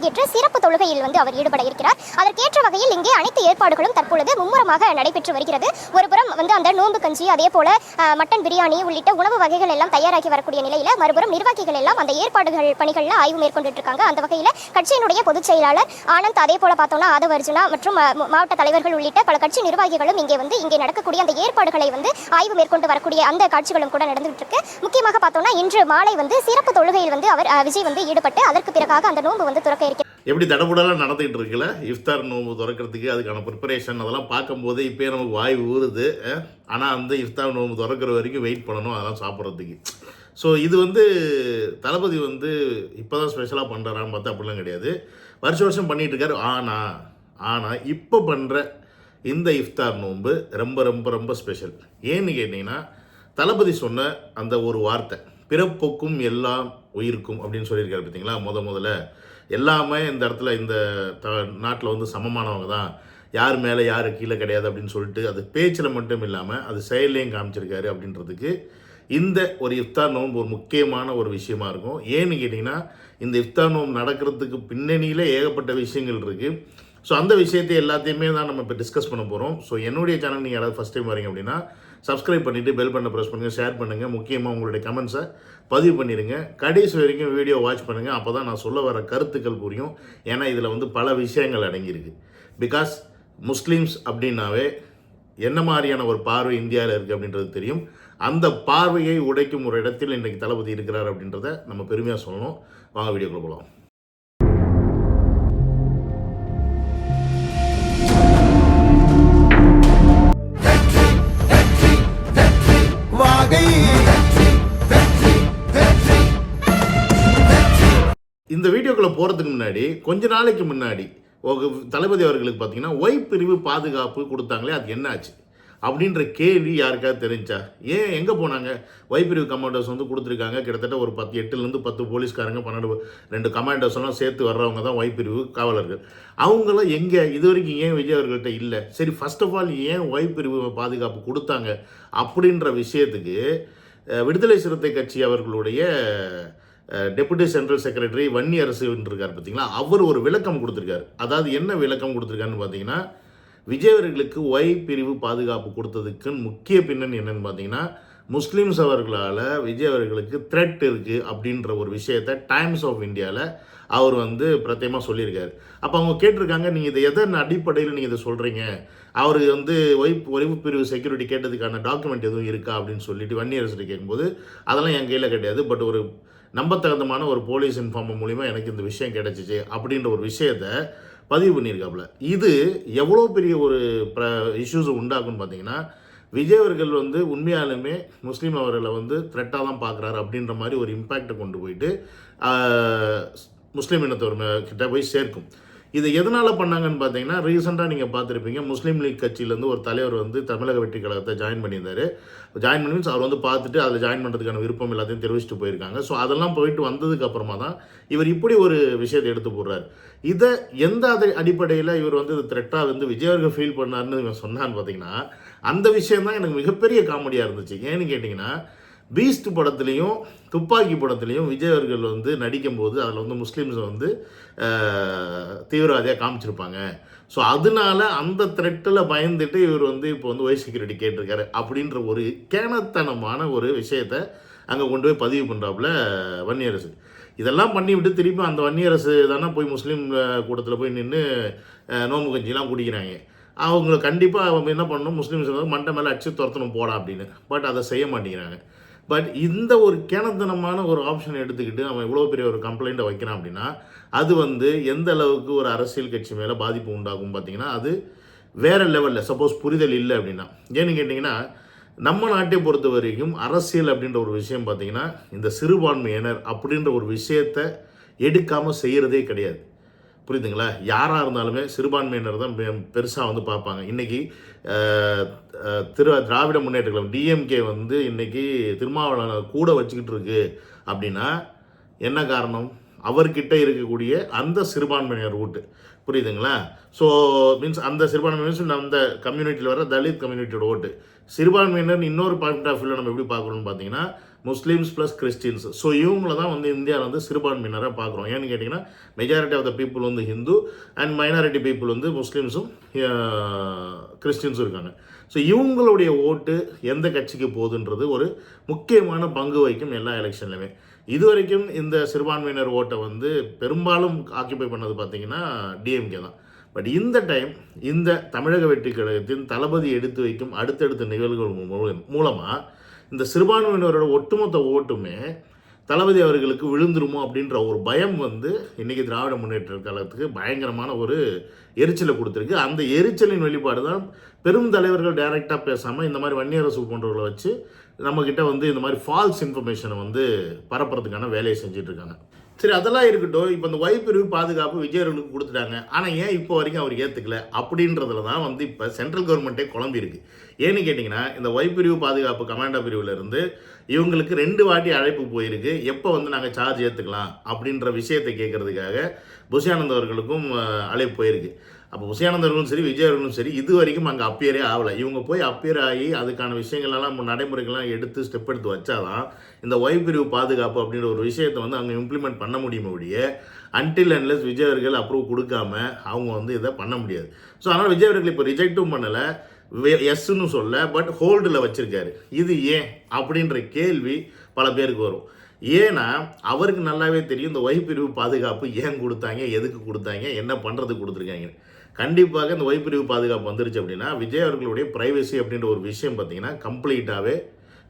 பங்கேற்று சிறப்பு தொழுகையில் அவர் ஈடுபட இருக்கிறார். அதற்கேற்ற வகையில் இங்கே அனைத்து ஏற்பாடுகளும் தற்பொழுது மும்முரமாக நடைபெற்று வருகிறது. ஒருபுறம் அந்த நோன்பு கஞ்சி, அதே போல மட்டன் பிரியாணி உள்ளிட்ட உணவு வகைகள் எல்லாம் தயாராகி வரக்கூடிய நிலையில மறுபுறம் நிர்வாகிகள் எல்லாம் அந்த ஏற்பாடுகள் பணிகள்ல ஆய்வு மேற்கொண்டு இருக்காங்க. அந்த வகையில கட்சியினுடைய பொதுச் செயலாளர் ஆனந்த், அதே போல பார்த்தோம்னா ஆதவ அர்ஜுனா மற்றும் மாவட்ட தலைவர்கள் உள்ளிட்ட பல கட்சி நிர்வாகிகளும் இங்கே நடக்கக்கூடிய அந்த ஏற்பாடுகளை ஆய்வு மேற்கொண்டு வரக்கூடிய அந்த காட்சிகளும் கூட நடந்துட்டு இருக்கு. முக்கியமாக பார்த்தோம்னா இன்று மாலை சிறப்பு தொழுகையில் அவர் விஜய் ஈடுபட்டு அதற்கு பிறகாக அந்த நோன்பு துறக்க இருக்கிறார். எப்படி தடபுடலாம் நடந்துகிட்டு இருக்குல்ல இஃப்தார் நோன்பு திறக்கிறதுக்கு அதுக்கான ப்ரிப்பரேஷன் அதெல்லாம் பார்க்கும்போது இப்போ நமக்கு வாய் ஊறுது. ஆனால் இஃப்தார் நோன்பு திறக்கிற வரைக்கும் வெயிட் பண்ணணும் அதெல்லாம் சாப்பிட்றதுக்கு. ஸோ இது தளபதி இப்போ தான் ஸ்பெஷலாக பண்ணுறாரான்னு பார்த்தா அப்படிலாம் கிடையாது. வருஷம் பண்ணிகிட்டு இருக்காரு. ஆனால் இப்போ பண்ணுற இந்த இஃப்தார் நோன்பு ரொம்ப ரொம்ப ரொம்ப ஸ்பெஷல். ஏன்னு கேட்டிங்கன்னா தளபதி சொன்ன அந்த ஒரு வார்த்தை, பிறப்புக்கும் எல்லாம் உயிருக்கும் அப்படின்னு சொல்லியிருக்காரு பார்த்தீங்களா. முதல்ல எல்லாமே இந்த இடத்துல இந்த நாட்டில் சமமானவங்க தான், யார் மேலே யார் கீழே கிடையாது அப்படின்னு சொல்லிட்டு அது பேச்சில் மட்டும் இல்லாமல் அது செயல்லையும் காமிச்சிருக்காரு. அப்படின்றதுக்கு இந்த ஒரு இஃப்தார் நோன்பு ஒரு முக்கியமான ஒரு விஷயமா இருக்கும். ஏன்னு கேட்டிங்கன்னா இந்த இஃப்தார் நோன்பு நடக்கிறதுக்கு பின்னணியில் ஏகப்பட்ட விஷயங்கள் இருக்குது. ஸோ அந்த விஷயத்தை எல்லாத்தையுமே தான் நம்ம இப்போ டிஸ்கஸ் பண்ண போகிறோம். ஸோ என்னுடைய சேனல் நீங்கள் யாராவது ஃபஸ்ட் டைம் வரீங்க அப்படின்னா சப்ஸ்கிரைப் பண்ணிவிட்டு பெல் பட்டனை ப்ரெஸ் பண்ணுங்கள், ஷேர் பண்ணுங்கள், முக்கியமாக உங்களுடைய கமெண்ட்ஸை பதிவு பண்ணிடுங்க. கடைசி வரைக்கும் வீடியோ வாட்ச் பண்ணுங்கள். அப்போ தான் நான் சொல்ல வர கருத்துக்கள் புரியும். ஏன்னா இதில் பல விஷயங்கள் அடங்கியிருக்கு. பிகாஸ் முஸ்லீம்ஸ் அப்படின்னாவே என்ன மாதிரியான ஒரு பார்வை இந்தியாவில் இருக்குது அப்படின்றது தெரியும். அந்த பார்வையை உடைக்கும் ஒரு இடத்தில் இன்றைக்கி தளபதி இருக்கிறார் அப்படின்றத நம்ம பெருமையாக சொல்லணும். வாங்க வீடியோக்குள்ள போகலாம். இந்த வீடியோக்குள்ள போகிறதுக்கு முன்னாடி கொஞ்ச நாளைக்கு முன்னாடி தளபதி அவர்களுக்கு பார்த்தீங்கன்னா ஒய் பிரிவு பாதுகாப்பு கொடுத்தாங்களே, அது என்ன ஆச்சு அப்படின்ற கேள்வி யாருக்காவது தெரிஞ்சா? ஏன் எங்கே போனாங்க? ஒய் பிரிவு கமாண்டர்ஸ் கொடுத்துருக்காங்க. கிட்டத்தட்ட ஒரு 8லேருந்து 10 போலீஸ்காரங்க, 2 கமாண்டர்ஸ் எல்லாம் சேர்த்து வர்றவங்க தான் ஒய் பிரிவு காவலர்கள். அவங்களாம் எங்கே இது வரைக்கும் ஏன் விஜய் அவர்கள்ட்ட இல்லை? சரி, ஃபர்ஸ்ட் ஆஃப் ஆல் ஏன் ஒய் பிரிவு பாதுகாப்பு கொடுத்தாங்க அப்படின்ற விஷயத்துக்கு விடுதலை சிறுத்தை கட்சி அவர்களுடைய டெபுட்டி சென்ட்ரல் செக்ரட்டரி வன்னியரசு இருக்கார் பார்த்தீங்களா, அவர் ஒரு விளக்கம் கொடுத்துருக்காரு. அதாவது என்ன விளக்கம் கொடுத்துருக்காருன்னு பார்த்தீங்கன்னா, விஜய் அவர்களுக்கு ஒய் பிரிவு பாதுகாப்பு கொடுத்ததுக்கு முக்கிய பின்னணி என்னன்னு பார்த்தீங்கன்னா, முஸ்லீம்ஸ் அவர்களால் விஜய் அவர்களுக்கு த்ரெட் இருக்குது அப்படின்ற ஒரு விஷயத்தை டைம்ஸ் ஆஃப் இந்தியாவில் அவர் பிரத்யேகமாக சொல்லியிருக்காரு. அப்போ அவங்க கேட்டிருக்காங்க, நீங்கள் இதை எதன் அடிப்படையில் நீங்கள் இதை சொல்கிறீங்க? அவருக்கு ஒய்வு பிரிவு செக்யூரிட்டி கேட்டதுக்கான டாக்குமெண்ட் எதுவும் இருக்கா அப்படின்னு சொல்லிட்டு வன்னியரசு கேட்கும்போது அதெல்லாம் என் கையில் கிடையாது, பட் ஒரு நம்பத்தகுந்தமான ஒரு போலீஸ் இன்ஃபார்மர் மூலிமா எனக்கு இந்த விஷயம் கிடைச்சிச்சு அப்படின்ற ஒரு விஷயத்தை பதிவு பண்ணியிருக்காப்புல. இது எவ்வளோ பெரிய ஒரு இஷ்யூஸை உண்டாக்குன்னு பார்த்தீங்கன்னா, விஜய் அவர்கள் உண்மையாலுமே முஸ்லீம் அவர்களை த்ரெட்டாக தான் பார்க்குறாரு அப்படின்ற மாதிரி ஒரு இம்பேக்டை கொண்டு போயிட்டு முஸ்லீம் இனத்தவர் கிட்ட போய் சேர்க்கும். இது எதனால் பண்ணாங்கன்னு பார்த்தீங்கன்னா, ரீசெண்டாக நீங்கள் பார்த்துருப்பீங்க, முஸ்லீம் லீக் கட்சியிலேருந்து ஒரு தலைவர் தமிழக வெற்றி கழகத்தை ஜாயின் பண்ணியிருந்தார். ஜாயின் பண்ணி மீன்ஸ் அவர் பார்த்துட்டு அதில் ஜாயின் பண்ணுறதுக்கான விருப்பம் எல்லாத்தையும் தெரிவிச்சுட்டு போயிருக்காங்க. ஸோ அதெல்லாம் போயிட்டு வந்ததுக்கு அப்புறமா தான் இவர் இப்படி ஒரு விஷயத்தை எடுத்து போடுறாரு. இதை எந்த அடிப்படையில் இவர் இது த்ரெட்டாக விஜய் அவர்கள் ஃபீல் பண்ணார்னு இவன் சொன்னான்னு பார்த்தீங்கன்னா, அந்த விஷயம் தான் எனக்கு மிகப்பெரிய காமெடியாக இருந்துச்சு. ஏன்னு கேட்டிங்கன்னா, பீஸ்ட் படத்துலையும் துப்பாக்கி படத்துலையும் விஜய் அவர்கள் நடிக்கும்போது அதில் முஸ்லீம்ஸை தீவிரவாதியாக காமிச்சிருப்பாங்க. ஸோ அதனால அந்த த்ரெட்டில் பயந்துட்டு இவர் இப்போ ஒய் செக்யூரிட்டி கேட்டிருக்காரு அப்படின்ற ஒரு கேனத்தனமான ஒரு விஷயத்தை அங்கே கொண்டு போய் பதிவு பண்ணுறாப்புல வன்னியரசு. இதெல்லாம் பண்ணிவிட்டு திருப்பி அந்த வன்னியரசு தானே போய் முஸ்லீம் கூட்டத்தில் போய் நின்று நோம்பு கஞ்சிலாம் குடிக்கிறாங்க. அவங்கள கண்டிப்பாக அவங்க என்ன பண்ணணும், முஸ்லீம்ஸ் மண்டை மேலே அடிச்சு துரத்தணும் போடா அப்படின்னு. பட் அதை செய்ய மாட்டேங்கிறாங்க. பட் இந்த ஒரு கேனத்தனமான ஒரு ஆப்ஷன் எடுத்துக்கிட்டு அவன் இவ்வளோ பெரிய ஒரு கம்ப்ளைண்ட்டை வைக்கிறான் அப்படின்னா, அது எந்த அளவுக்கு ஒரு அரசியல் கட்சி மேலே பாதிப்பு உண்டாகும் பார்த்தீங்கன்னா, அது வேறு லெவலில் சப்போஸ் புரிதல் இல்லை அப்படின்னா. ஏன்னு கேட்டிங்கன்னா, நம்ம நாட்டை பொறுத்த வரைக்கும் அரசியல் அப்படின்ற ஒரு விஷயம் பார்த்திங்கன்னா, இந்த சிறுபான்மையினர் அப்படின்ற ஒரு விஷயத்தை எடுக்காமல் செய்கிறதே கிடையாது. புரியுதுங்களா? யாராக இருந்தாலுமே சிறுபான்மையினர் தான் பெருசாக பார்ப்பாங்க. இன்றைக்கி திராவிட முன்னேற்ற கழகம் டிஎம்கே இன்றைக்கி திருமாவளவன் கூட வச்சுக்கிட்டு இருக்கு அப்படின்னா என்ன காரணம்? அவர்கிட்ட இருக்கக்கூடிய அந்த சிறுபான்மையினர் ஓட்டு. புரியுதுங்களா? ஸோ மீன்ஸ் அந்த சிறுபான்மையினர் அந்த கம்யூனிட்டியில் வர தலித் கம்யூனிட்டியோட ஓட்டு. சிறுபான்மையினர் இன்னொரு பாயிண்ட் ஆஃப் வியூவில் நம்ம எப்படி பார்க்குறோம்னு பார்த்தீங்கன்னா, முஸ்லீம்ஸ் ப்ளஸ் கிறிஸ்டின்ஸ். ஸோ இவங்கள தான் வந்து இந்தியாவில் வந்து சிறுபான்மையினராக பார்க்குறோம். ஏன்னு கேட்டிங்கன்னா மெஜாரிட்டி ஆஃப் த பீப்புள் வந்து ஹிந்து அண்ட் மைனாரிட்டி பீப்புள் வந்து முஸ்லீம்ஸும் கிறிஸ்டின்ஸும் இருக்காங்க. ஸோ இவங்களுடைய ஓட்டு எந்த கட்சிக்கு போகுதுன்றது ஒரு முக்கியமான பங்கு வகிக்கும் எல்லா எலெக்ஷன்லையுமே. இதுவரைக்கும் இந்த சிறுபான்மையினர் ஓட்டை வந்து பெரும்பாலும் ஆக்கியபை பண்ணது பார்த்திங்கன்னா டிஎம்கே தான். பட் இந்த டைம் இந்த தமிழக வெற்றி கழகத்தின் தளபதி எடுத்து வைக்கும் அடுத்தடுத்த நிகழ்வுகள் மூலமாக இந்த சிறுபான்மையினரோட ஒட்டுமொத்த ஓட்டுமே தளபதி அவர்களுக்கு விழுந்துருமோ அப்படின்ற ஒரு பயம் வந்து இன்றைக்கி திராவிட முன்னேற்ற கழகத்துக்கு பயங்கரமான ஒரு எரிச்சலை கொடுத்துருக்கு. அந்த எரிச்சலின் வெளிப்பாடு தான் பெரும் தலைவர்கள் டைரெக்டாக பேசாமல் இந்த மாதிரி வன்னியரசு போன்றவர்களை வச்சு நம்மக்கிட்ட வந்து இந்த மாதிரி ஃபால்ஸ் இன்ஃபர்மேஷனை வந்து பரப்புறதுக்கான வேலையை செஞ்சிட்ருக்காங்க. சரி, அதெல்லாம் இருக்கட்டும். இப்போ இந்த பிரிவு பாதுகாப்பு விஜய் அவர்களுக்கு கொடுத்துட்டாங்க. ஆனால் ஏன் இப்போ வரைக்கும் அவர் ஏற்றுக்கல அப்படின்றதுல தான் வந்து இப்போ சென்ட்ரல் கவர்மெண்ட்டே குழம்பியிருக்கு. ஏன்னு கேட்டிங்கன்னா, இந்த பிரிவு பாதுகாப்பு கமாண்டா பிரிவுலேருந்து இவங்களுக்கு 2 வாட்டி அழைப்பு போயிருக்கு. எப்போ வந்து நாங்கள் சார்ஜ் ஏற்றுக்கலாம் அப்படின்ற விஷயத்தை கேட்குறதுக்காக புஷியானந்த் அவர்களுக்கும் அழைப்பு போயிருக்கு. அப்போ புஷியானந்தர்களும் சரி விஜய் அவர்களும் சரி இது வரைக்கும் அங்கே அப்பியரே ஆகலை. இவங்க போய் அப்பியர் ஆகி அதுக்கான விஷயங்கள்லாம் நடைமுறைகள்லாம் எடுத்து ஸ்டெப் எடுத்து வச்சாதான் இந்த பிரிவு பாதுகாப்பு அப்படின்ற ஒரு விஷயத்தை வந்து அங்கே இம்ப்ளிமெண்ட் பண்ண முடியுமே ஒழிய அன்டில் அன்லெஸ் விஜய் அவர்கள் அப்ரூவ் கொடுக்காம அவங்க வந்து இதை பண்ண முடியாது. ஸோ அதனால் விஜய் அவர்கள் இப்போ ரிஜெக்டும் பண்ணலை, எஸ்ன்னு சொல்ல, பட் ஹோல்டில் வச்சுருக்காரு. இது ஏன் அப்படின்ற கேள்வி பல பேருக்கு வரும். ஏன்னா அவருக்கு நல்லாவே தெரியும் இந்த பிரிவு பாதுகாப்பு ஏன் கொடுத்தாங்க, எதுக்கு கொடுத்தாங்க, என்ன பண்ணுறதுக்கு கொடுத்துருக்காங்க. கண்டிப்பாக இந்த பிரிவு பாதுகாப்பு வந்துருச்சு அப்படின்னா விஜய் அவர்களுடைய ப்ரைவசி அப்படின்ற ஒரு விஷயம் பார்த்தீங்கன்னா கம்ப்ளீட்டாகவே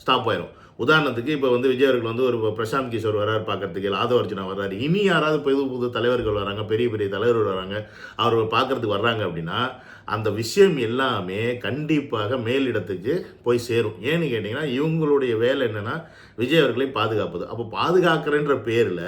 ஸ்டாப் ஆயிரும். உதாரணத்துக்கு இப்போ வந்து விஜய் அவர்கள் வந்து ஒரு பிரசாந்த் கிஷோர் வர்றாரு பார்க்கறதுக்கு, ஆதவர்ஜுனா வர்றாரு, இனி யாராவது புது தலைவர்கள் வராங்க, பெரிய பெரிய தலைவர்கள் வராங்க, அவர் பார்க்கறதுக்கு வர்றாங்க அப்படின்னா அந்த விஷயம் எல்லாமே கண்டிப்பாக மேலிடத்துக்கு போய் சேரும். ஏன்னு கேட்டிங்கன்னா இவங்களுடைய வேலை என்னென்னா விஜய் அவர்களை பாதுகாப்பது. அப்போ பாதுகாக்கிறன்ற பேரில்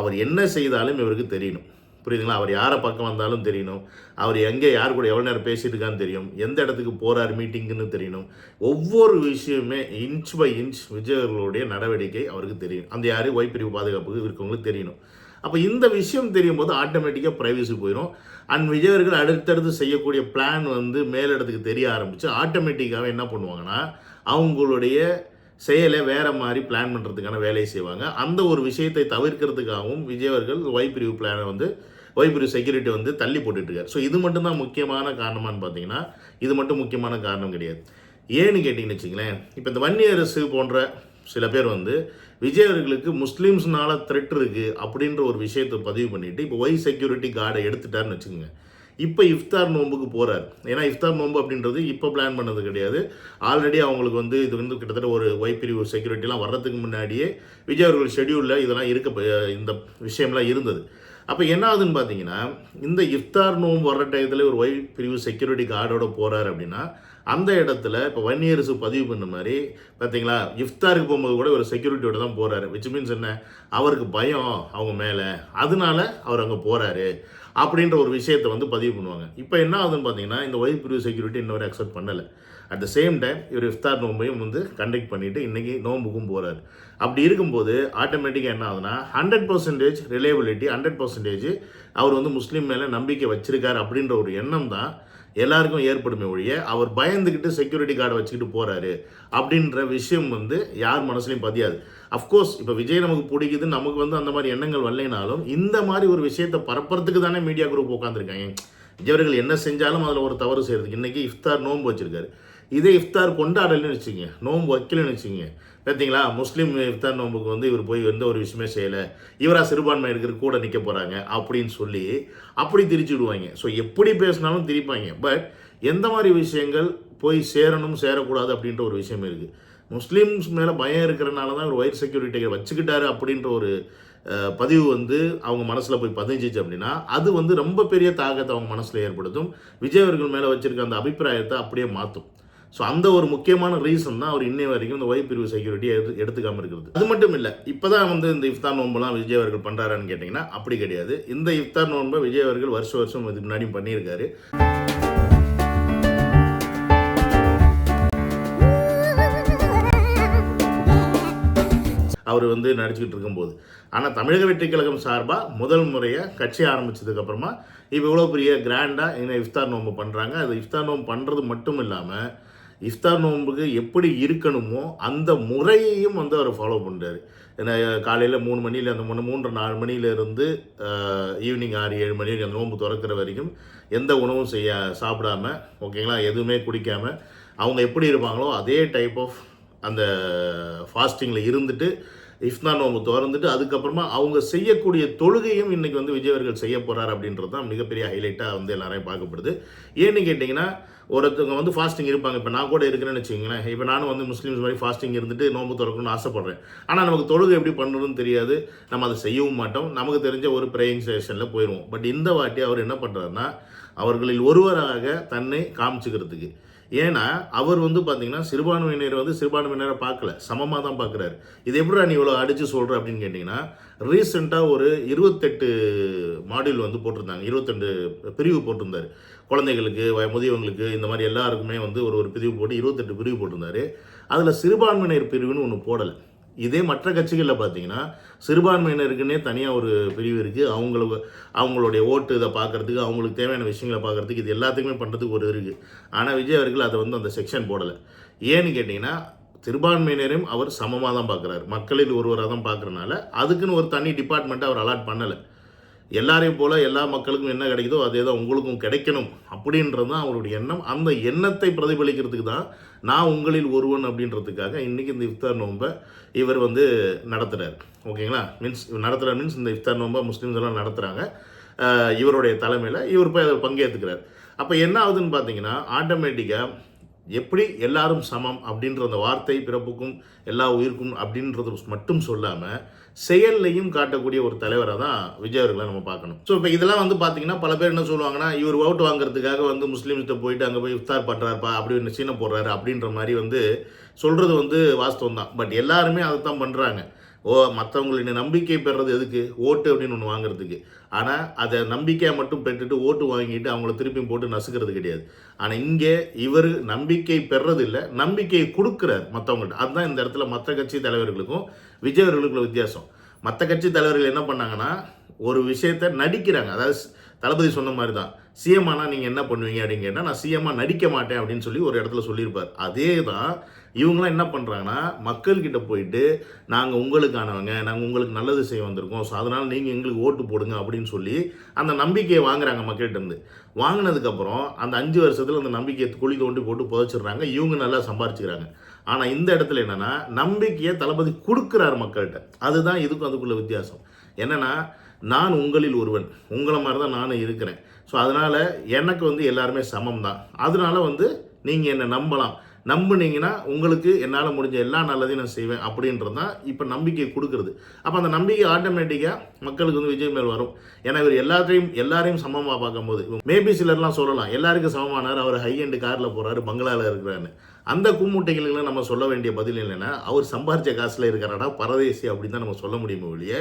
அவர் என்ன செய்தாலும் இவருக்கு தெரியணும். புரியுதுங்களா? அவர் யாரை பக்கம் வந்தாலும் தெரியணும், அவர் எங்கே யார் கூட எவ்வளோ நேரம் பேசிட்டு இருக்கான்னு தெரியும், எந்த இடத்துக்கு போகிறார் மீட்டிங்குன்னு தெரியணும். ஒவ்வொரு விஷயமே இன்ச் பை இன்ச் விஜய் அவர்களுடைய நடவடிக்கை அவருக்கு தெரியும். அந்த யார் பிரிவு பாதுகாப்புக்கு இருக்கவங்களுக்கு தெரியணும். அப்போ இந்த விஷயம் தெரியும் போது ஆட்டோமேட்டிக்காக ப்ரைவசி போயிடும். அண்ட் விஜய் அவர்கள் அடுத்தடுத்து செய்யக்கூடிய பிளான் வந்து மேலிடத்துக்கு தெரிய ஆரம்பித்து ஆட்டோமேட்டிக்காகவே என்ன பண்ணுவாங்கன்னா அவங்களுடைய செயலை வேறு மாதிரி பிளான் பண்ணுறதுக்கான வேலையை செய்வாங்க. அந்த ஒரு விஷயத்தை தவிர்க்கிறதுக்காகவும் விஜய் அவர்கள் பிரிவு பிளானை வந்து பிரிவு செக்யூரிட்டி வந்து தள்ளி போட்டுட்ருக்காரு. ஸோ இது மட்டும்தான் முக்கியமான காரணமானு பார்த்தீங்கன்னா இது மட்டும் முக்கியமான காரணம் கிடையாது. ஏன்னு கேட்டிங்கன்னு வச்சிங்களேன், இப்போ இந்த வன்னியரசு போன்ற சில பேர் வந்து விஜய் அவர்களுக்கு முஸ்லீம்ஸ்னால த்ரெட் இருக்குது அப்படின்ற ஒரு விஷயத்தை பதிவு பண்ணிவிட்டு இப்போ செக்யூரிட்டி கார்டை எடுத்துட்டாருன்னு வச்சுக்கோங்க. இப்போ இஃப்தார் நோம்புக்கு போகிறார். ஏன்னா இஃப்தார் நோம்பு அப்படின்றது இப்போ பிளான் பண்ணது கிடையாது. ஆல்ரெடி அவங்களுக்கு வந்து இது வந்து கிட்டத்தட்ட ஒரு பிரிவு செக்யூரிட்டிலாம் வர்றதுக்கு முன்னாடியே விஜய் அவர்கள் ஷெடியூலில் இதெல்லாம் இந்த விஷயம்லாம் இருந்தது. அப்போ என்ன ஆகுதுன்னு பார்த்தீங்கன்னா இந்த இஃப்தார் நோம்பு வர்ற டயத்தில் ஒரு பிரிவு செக்யூரிட்டி கார்டோட போகிறார் அப்படின்னா அந்த இடத்துல இப்போ வன்னியரசு பதிவு பண்ண மாதிரி பார்த்தீங்களா, இஃப்தாருக்கு போகும்போது கூட ஒரு செக்யூரிட்டியோட தான் போகிறாரு. விச் மீன்ஸ் என்ன, அவருக்கு பயம் அவங்க மேலே, அதனால அவர் அங்கே போகிறாரு அப்படின்ற ஒரு விஷயத்தை வந்து பதிவு பண்ணுவாங்க. இப்போ என்ன ஆகுதுன்னு பார்த்தீங்கன்னா இந்த பிரிவு செக்யூரிட்டி இன்னொரு அக்செப்ட் பண்ணலை. அட் த சேம் டைம் இவர் இஃப்தார் நோம்பையும் வந்து கண்டக்ட் பண்ணிவிட்டு இன்றைக்கி நோம்புக்கும் போகிறாரு. அப்படி இருக்கும்போது ஆட்டோமேட்டிக்காக என்ன ஆகுதுன்னா 100% ரிலேபிலிட்டி, 100% அவர் வந்து முஸ்லீம் மேலே நம்பிக்கை வச்சிருக்காரு அப்படின்ற ஒரு எண்ணம் தான் எல்லாருக்கும் ஏற்படுமே ஒழிய அவர் பயந்துக்கிட்டு செக்யூரிட்டி கார்டை வச்சுக்கிட்டு போகிறாரு அப்படின்ற விஷயம் வந்து யார் மனசுலையும் பதியாது. அஃப்கோர்ஸ் இப்போ விஜய் நமக்கு பிடிக்குது, நமக்கு வந்து அந்த மாதிரி எண்ணங்கள் வரலைனாலும் இந்த மாதிரி ஒரு விஷயத்தை பரப்புறதுக்கு தானே மீடியா குரூப் உட்காந்துருக்காங்க. விஜய் அவர்கள் என்ன செஞ்சாலும் அதில் ஒரு தவறு செய்கிறதுக்கு. இன்றைக்கி இஃப்தார் நோன்பு வச்சுருக்காரு, இதே இஃப்தார் கொண்டாடலன்னு வச்சுக்கோங்க, நோன்பு வைக்கலன்னு வச்சுக்கோங்க, பார்த்தீங்களா முஸ்லீம் இஃப்தார் நோம்புக்கு வந்து இவர் போய் எந்த ஒரு விஷயமே செய்யலை, இவராக சிறுபான்மை இருக்கிற கூட நிற்க போகிறாங்க அப்படின்னு சொல்லி அப்படி திரிச்சு விடுவாங்க. ஸோ எப்படி பேசினாலும் திரிப்பாங்க. பட் எந்த மாதிரி விஷயங்கள் போய் சேரணும் சேரக்கூடாது அப்படின்ற ஒரு விஷயம் இருக்குது. முஸ்லீம்ஸ் மேலே பயம் இருக்கிறனால தான் ஒரு செக்யூரிட்டியை வச்சுக்கிட்டாரு அப்படின்ற ஒரு பதிவு வந்து அவங்க மனசில் போய் பதிஞ்சிச்சு அப்படின்னா அது வந்து ரொம்ப பெரிய தாக்கத்தை அவங்க மனசில் ஏற்படுத்தும். விஜய் அவர்கள் மேலே வச்சுருக்க அந்த அபிப்பிராயத்தை அப்படியே மாற்றும். ஸோ அந்த ஒரு முக்கியமான ரீசன் தான் அவர் இன்னை வரைக்கும் இந்த பிரிவு செக்யூரிட்டியை எடுத்துக்காமல் இருக்கிறது. அது மட்டும் இல்லை, இப்போ தான் வந்து இந்த இஃப்தார் நோன்புலாம் விஜய் அவர்கள் பண்ணுறாரான்னு கேட்டிங்கன்னா அப்படி கிடையாது. இந்த இஃப்தார் நோன்பை விஜய் அவர்கள் வருஷம் இதுக்கு முன்னாடியும் பண்ணியிருக்காரு. அவர் வந்து நடிச்சுக்கிட்டு இருக்கும்போது. ஆனால் தமிழக வெற்றி கழகம் சார்பாக முதல் முறையாக கட்சி ஆரம்பித்ததுக்கப்புறமா இப்போ இவ்வளோ பெரிய கிராண்டாக இஃப்தார் நோம்பு பண்ணுறாங்க. அது இஃப்தார் நோம்பு பண்ணுறது மட்டும் இல்லாமல் இஃப்தார் நோன்புக்கு எப்படி இருக்கணுமோ அந்த முறையையும் வந்து அவர் ஃபாலோ பண்ணுறாரு. ஏன்னா காலையில் 3 மணியில் அந்த 3-4 மணியிலேருந்து ஈவினிங் 6-7 மணி அந்த நோன்பு திறக்கிற வரைக்கும் எந்த உணவும் சாப்பிடாம, ஓகேங்களா, எதுவுமே குடிக்காமல் அவங்க எப்படி இருப்பாங்களோ அதே டைப் ஆஃப் அந்த ஃபாஸ்டிங்கில் இருந்துட்டு இஃப்தார் நோன்பு திறந்துட்டு அதுக்கப்புறமா அவங்க செய்யக்கூடிய தொழுகையும் இன்றைக்கி வந்து விஜய் அவர்கள் செய்ய போகிறார் அப்படின்றது தான் மிகப்பெரிய ஹைலைட்டாக வந்து எல்லாரையும் பார்க்கப்படுது. ஏன்னு கேட்டிங்கன்னா, ஒருத்தவங்க வந்து ஃபாஸ்டிங் இருப்பாங்க. இப்போ நான் கூட இருக்கிறேன்னு வச்சுக்கோங்களேன். இப்போ நானும் வந்து முஸ்லீம்ஸ் மாதிரி ஃபாஸ்டிங் இருந்துட்டு நோன்பு திறக்கணும்னு ஆசைப்பட்றேன். ஆனால் நமக்கு தொழுகை எப்படி பண்ணணும்னு தெரியாது, நம்ம அதை செய்யவும் மாட்டோம். நமக்கு தெரிஞ்ச ஒரு ப்ரேயிங் செஷனில் போயிடுவோம். பட் இந்த வாட்டி அவர் என்ன பண்ணுறாருன்னா, அவர்களில் ஒருவராக தன்னை காமிச்சுக்கிறதுக்கு, ஏன்னா அவர் வந்து பார்த்தீங்கன்னா சிறுபான்மையினரை வந்து சிறுபான்மையினரை பார்க்கல, சமமாக தான் பார்க்குறாரு. இது எப்படிடா நீ இவ்வளோ அடித்து சொல்கிற அப்படின்னு கேட்டிங்கன்னா, ரீசெண்டாக ஒரு 28 மாடியூல் வந்து போட்டிருந்தாங்க, 22 பிரிவு போட்டிருந்தார். குழந்தைகளுக்கு, முதியவங்களுக்கு, இந்த மாதிரி எல்லாருக்குமே வந்து ஒரு பிரிவு போட்டு 28 பிரிவு போட்டிருந்தார். அதில் சிறுபான்மையினர் பிரிவுன்னு ஒன்று போடலை. இதே மற்ற கட்சிகளில் பார்த்தீங்கன்னா சிறுபான்மையினருக்குன்னே தனியாக ஒரு பிரிவு இருக்குது. அவங்களுடைய ஓட்டு இதை பார்க்குறதுக்கு, அவங்களுக்கு தேவையான விஷயங்களை பார்க்குறதுக்கு, இது எல்லாத்துக்குமே பண்ணுறதுக்கு ஒரு இருக்குது. ஆனால் விஜய் அவர்கள் அதை வந்து அந்த செக்ஷன் போடலை. ஏன்னு கேட்டிங்கன்னா, சிறுபான்மையினரையும் அவர் சமமாக தான் பார்க்குறாரு, மக்களில் ஒருவராக தான் பார்க்குறனால அதுக்குன்னு ஒரு தனி டிபார்ட்மெண்ட்டை அவர் அலாட் பண்ணலை. எல்லாரையும் போல் எல்லா மக்களுக்கும் என்ன கிடைக்குதோ அதே தான் உங்களுக்கும் கிடைக்கணும் அப்படின்றது தான் அவருடைய எண்ணம். அந்த எண்ணத்தை பிரதிபலிக்கிறதுக்கு தான் நான் உங்களில் ஒருவன் அப்படின்றதுக்காக இன்றைக்கி இந்த இஃப்தார் நோன்பை இவர் வந்து நடத்துகிறார். ஓகேங்களா, நடத்துகிறார் மீன்ஸ் இந்த இஃப்தார் நோன்பை முஸ்லீம்ஸ் எல்லாம் நடத்துகிறாங்க. இவருடைய தலைமையில் இவர் போய் அதை பங்கேற்றுக்கிறார். அப்போ என்ன ஆகுதுன்னு பார்த்தீங்கன்னா, ஆட்டோமேட்டிக்காக எப்படி எல்லாரும் சமம் அப்படின்ற அந்த வார்த்தை பிறப்புக்கும் எல்லா உயிருக்கும் அப்படின்றது மட்டும் சொல்லாமல் செயல்லையும் காட்டக்கூடிய ஒரு தலைவராக தான் விஜய் அவர்களை நம்ம பார்க்கணும். ஸோ இப்போ இதெல்லாம் வந்து பார்த்தீங்கன்னா பல பேர் என்ன சொல்லுவாங்கன்னா, இவர் ஓட்டு வாங்குறதுக்காக வந்து முஸ்லீம்கிட்ட போயிட்டு அங்கே போய் இஃப்தார் பண்ணுறாருப்பா, அப்படி சீனை போடுறாரு அப்படின்ற மாதிரி வந்து சொல்கிறது வந்து வாஸ்தவம் தான். பட் எல்லாருமே அதை தான் பண்ணுறாங்க. மற்றவங்களின் நம்பிக்கை பெறுறது எதுக்கு? ஓட்டு அப்படின்னு ஒன்று வாங்குறதுக்கு. ஆனால் அதை நம்பிக்கையாக மட்டும் பெற்றுட்டு ஓட்டு வாங்கிட்டு அவங்கள திருப்பியும் போட்டு நசுக்கிறது கிடையாது. ஆனால் இங்கே இவர் நம்பிக்கை பெறது இல்லை, நம்பிக்கையை கொடுக்குறார் மற்றவங்கள்ட்ட. அதுதான் இந்த இடத்துல மற்ற கட்சி தலைவர்களுக்கும் விஜய் அவர்களுக்குள்ள வித்தியாசம். மற்ற கட்சி தலைவர்கள் என்ன பண்ணாங்கன்னா, ஒரு விஷயத்தை நடிக்கிறாங்க. அதாவது தளபதி சொன்ன மாதிரி தான், சிஎம் ஆனால் நீங்கள் என்ன பண்ணுவீங்க அப்படின்னு கேட்டால், நான் சிஎம்மாக நடிக்க மாட்டேன் அப்படின்னு சொல்லி ஒரு இடத்துல சொல்லியிருப்பார். அதே தான் இவங்களாம் என்ன பண்ணுறாங்கன்னா, மக்கள்கிட்ட போயிட்டு நாங்கள் உங்களுக்கானவங்க, நாங்கள் உங்களுக்கு நல்லது செய்ய வந்திருக்கோம், ஸோ அதனால் நீங்கள் எங்களுக்கு ஓட்டு போடுங்க அப்படின்னு சொல்லி அந்த நம்பிக்கையை வாங்குறாங்க மக்கள்கிட்டருந்து. வாங்கினதுக்கப்புறம் அந்த 5 வருஷத்தில் அந்த நம்பிக்கையை குழி தோண்டி போட்டு புதைச்சிடுறாங்க. இவங்க நல்லா சம்பாரிச்சுக்கிறாங்க. ஆனால் இந்த இடத்துல என்னென்னா, நம்பிக்கையை தளபதி கொடுக்குறாரு மக்கள்கிட்ட. அதுதான் இதுக்கும் அதுக்குள்ள வித்தியாசம். என்னென்னா, நான் உங்களில் ஒருவன், உங்களை மாதிரி தான் நானும் இருக்கிறேன். ஸோ அதனால் எனக்கு வந்து எல்லாருமே சமம் தான். அதனால வந்து நீங்கள் என்னை நம்புனீங்கன்னா உங்களுக்கு என்னால் முடிஞ்ச எல்லா நல்லதையும் நான் செய்வேன் அப்படின்றது தான் இப்போ நம்பிக்கை கொடுக்குறது. அப்போ அந்த நம்பிக்கை ஆட்டோமேட்டிக்காக மக்களுக்கு வந்து விஜய் மேல் வரும். ஏன்னா இவர் எல்லாரையும் சமமாக பார்க்கும்போது, மேபி சிலர்லாம் சொல்லலாம் எல்லாருக்கும் சமமானார், அவர் ஹை எண்டு காரில் போகிறாரு, பங்களாவில் இருக்கிறான்னு. அந்த கும்முட்டைகளுக்கு நம்ம சொல்ல வேண்டிய பதில் என்னென்னா, அவர் சம்பாரித்த காசில் இருக்கிறாடா பரதேசி அப்படின்னு தான் நம்ம சொல்ல முடியுமோ ஒழிய,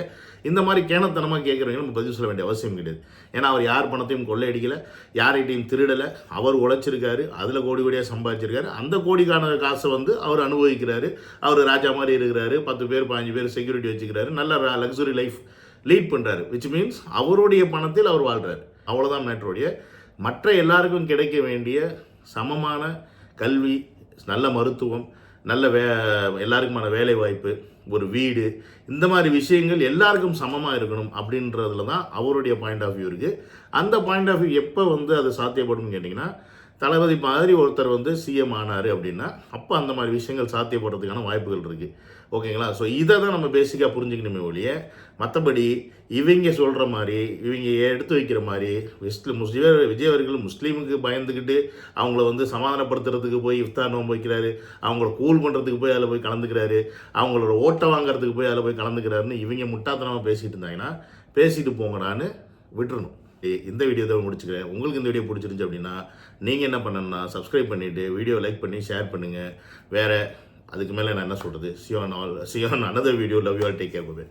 இந்த மாதிரி கேனத்தனமாக கேட்குறவங்க நம்ம பதில் சொல்ல வேண்டிய அவசியம் கிடையாது. ஏன்னா அவர் யார் பணத்தையும் கொள்ளையடிக்கலை, யார்கிட்டையும் திருடலை, அவர் உழைச்சிருக்காரு, அதில் கோடி கோடியாக சம்பாதிச்சிருக்காரு. அந்த கோடிக்கான காசை வந்து அவர் அனுபவிக்கிறாரு. அவர் ராஜா மாதிரி இருக்கிறாரு, 10 பேர் 15 பேர் செக்யூரிட்டி வச்சுக்கிறாரு, நல்ல லக்ஸுரி லைஃப் லீட் பண்ணுறாரு. விச் மீன்ஸ் அவருடைய பணத்தில் அவர் வாழ்கிறார். அவ்வளோதான் மேட்ரோடைய. மற்ற எல்லாருக்கும் கிடைக்க வேண்டிய சமமான கல்வி, நல்ல மருத்துவம், நல்ல எல்லாருக்குமான வேலை வாய்ப்பு, ஒரு வீடு, இந்த மாதிரி விஷயங்கள் எல்லாருக்கும் சமமாக இருக்கணும் அப்படின்றதுல தான் அவருடைய பாயிண்ட் ஆஃப் வியூ இருக்குது. அந்த பாயிண்ட் ஆஃப் வியூ எப்போ வந்து அது சாத்தியப்படும் கேட்டிங்கன்னா, தளபதி மாதிரி ஒருத்தர் வந்து சிஎம் ஆனார் அப்படின்னா அப்போ அந்த மாதிரி விஷயங்கள் சாத்தியப்படுறதுக்கான வாய்ப்புகள் இருக்குது. ஓகேங்களா? ஸோ இதை தான் நம்ம பேசிக்காக புரிஞ்சுக்கணுமே ஒழிய, மற்றபடி இவங்க சொல்கிற மாதிரி, இவங்க எடுத்து வைக்கிற மாதிரி விஜய் அவர்கள் முஸ்லீமுக்கு பயந்துக்கிட்டு அவங்கள வந்து சமாதானப்படுத்துறதுக்கு போய் இஃப்தார் நோன்பு வைக்கிறாரு, அவங்கள கூல் பண்ணுறதுக்கு போய் அதில் போய் கலந்துக்கிறாரு, அவங்களோட ஓட்டை வாங்குறதுக்கு போய் அதில் போய் கலந்துக்கிறாருன்னு இவங்க முட்டாத்தனமாக பேசிகிட்டு இருந்தாங்கன்னா பேசிட்டு போங்கடான்னு விட்டுறணும். இந்த வீடியோ தான் முடிச்சுக்கிறேன். உங்களுக்கு இந்த வீடியோ பிடிச்சிருந்துச்சு அப்படின்னா நீங்கள் என்ன பண்ணணும்னா சப்ஸ்கிரைப் பண்ணிவிட்டு வீடியோ லைக் பண்ணி ஷேர் பண்ணுங்கள். வேறு அதுக்கு மேலே நான் என்ன சொல்கிறது, see you on another video. Love you all, take care, bye.